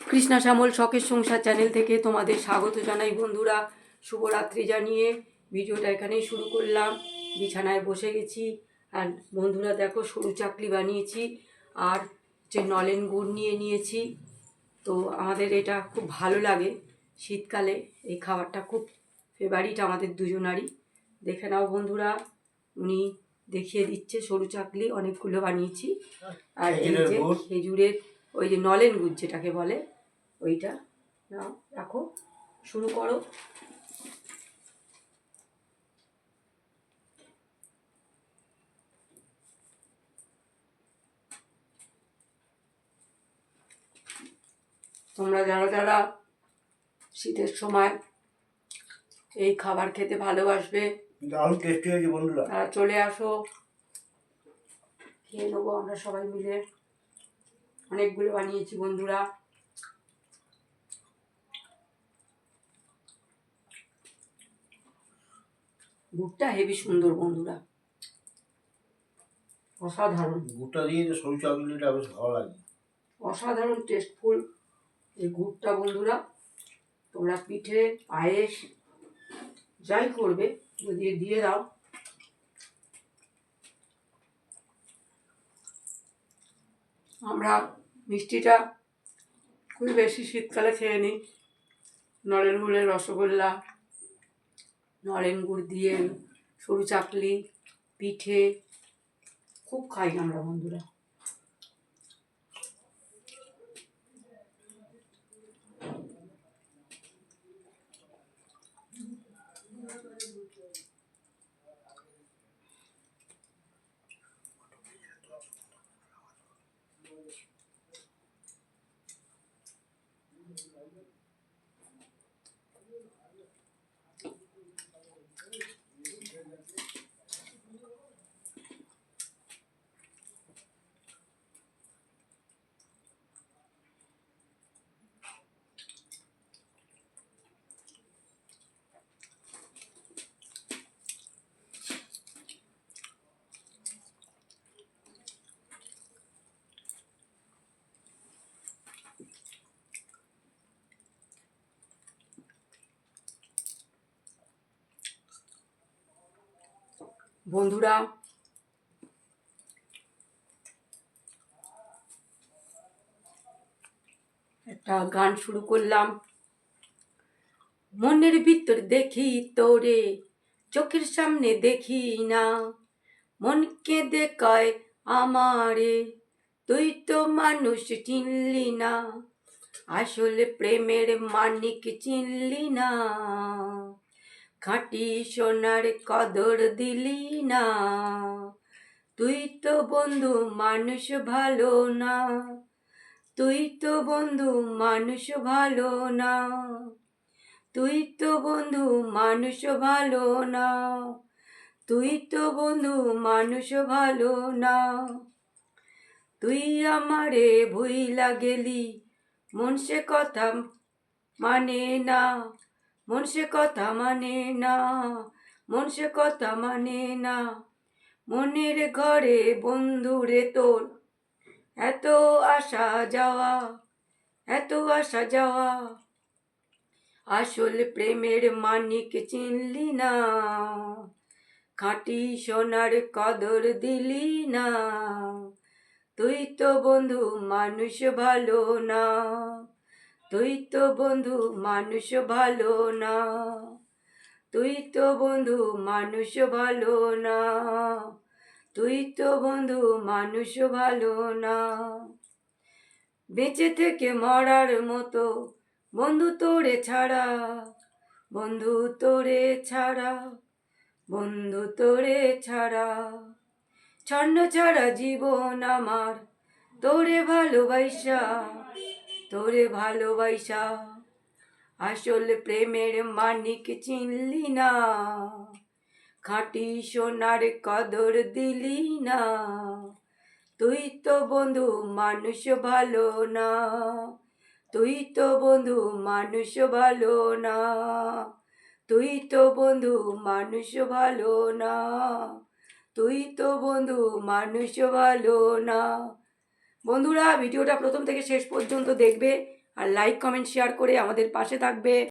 কৃষ্ণা শ্যামল শখের সংসার চ্যানেল থেকে তোমাদের স্বাগত জানাই বন্ধুরা। শুভরাত্রি জানিয়ে ভিডিওটা এখানেই শুরু করলাম। বিছানায় বসে গেছি আর বন্ধুরা দেখো সরু চাকলি বানিয়েছি আর যে নলেন গুড় নিয়ে নিয়েছি। তো আমাদের এটা খুব ভালো লাগে শীতকালে, এই খাবারটা খুব ফেভারিট আমাদের দুজনারই। দেখে নাও বন্ধুরা, উনি দেখিয়ে দিচ্ছে সরু চাকলি অনেকগুলো বানিয়েছি। আর এই যে খেজুরের ওই যে নলেন গুড় যেটাকে বলে ওইটা নাও, রাখো, শুরু করো। তোমরা যারা যারা শীতের সময় এই খাবার খেতে ভালোবাসবে দারুণ টেস্টি হয়েছে বন্ধুরা, তারা চলে আসো, খেয়ে নেবো আমরা সবাই মিলে। অনেকগুলো বানিয়েছি বন্ধুরা। গুড়টা হেভি সুন্দর বন্ধুরা, অসাধারণ। গুড়টা দিয়ে যে সরু চাকলিটা বেশ ভালো লাগে, অসাধারণ টেস্টফুল এই গুড়টা বন্ধুরা। তোমরা পিঠে, পায়েস যাই করবে যদি দিয়ে দাও। আমরা মিষ্টিটা খুব বেশি শীতকালে খেয়ে নিই। নলেন গুড়ের রসগোল্লা, নলেন গুড় দিয়ে সরু চাকলি, পিঠে খুব খাই আমরা বন্ধুরা। বন্ধুরা একটা গান শুরু করলাম। মনের ভিতর দেখি তোরে, চোখের সামনে দেখি না, মনকে দেখায় আমারে, তুই তো মানুষ চিনলি না, আসলে প্রেমের মানিক চিনলি না, খাঁটি সোনার কদর দিলি না, তুই তো বন্ধু মানুষ ভালো না, তুই তো বন্ধু মানুষ ভালো না, তুই তো বন্ধু মানুষ ভালো না, তুই তো বন্ধু মানুষ ভালো না, তুই আমারে ভুইলা গেলি, মন সে কথা মানে না, মন সে কথা মানে না, মন সে কথা মানে না, মনের ঘরে বন্ধুরে তোর এত আসা যাওয়া, এত আসা যাওয়া, আসল প্রেমের মানিক চিনলি না, খাঁটি সোনার কদর দিলি না, তুই তো বন্ধু মানুষ ভালো না, তুই তো বন্ধু মানুষ ভালো না, তুই তো বন্ধু মানুষ ভালো না, তুই তো বন্ধু মানুষ ভালো না, বেঁচে থেকে মরার মতো বন্ধু তোরে ছাড়া, বন্ধু তোরে ছাড়া, বন্ধু তোরে ছাড়া, ছন্ন ছাড়া জীবন আমার, তোরে ভালোবাসা, তোরে ভালোবাসা, আসল প্রেমের মানিক চিনলি না, খাঁটি সোনার কদর দিলি না, তুই তো বন্ধু মানুষ ভালো না, তুই তো বন্ধু মানুষ ভালো না, তুই তো বন্ধু মানুষ ভালো না, তুই তো বন্ধু মানুষ ভালো না। বন্ধুরা ভিডিওটা প্রথম থেকে শেষ পর্যন্ত দেখবে আর লাইক কমেন্ট শেয়ার করে আমাদের পাশে থাকবে।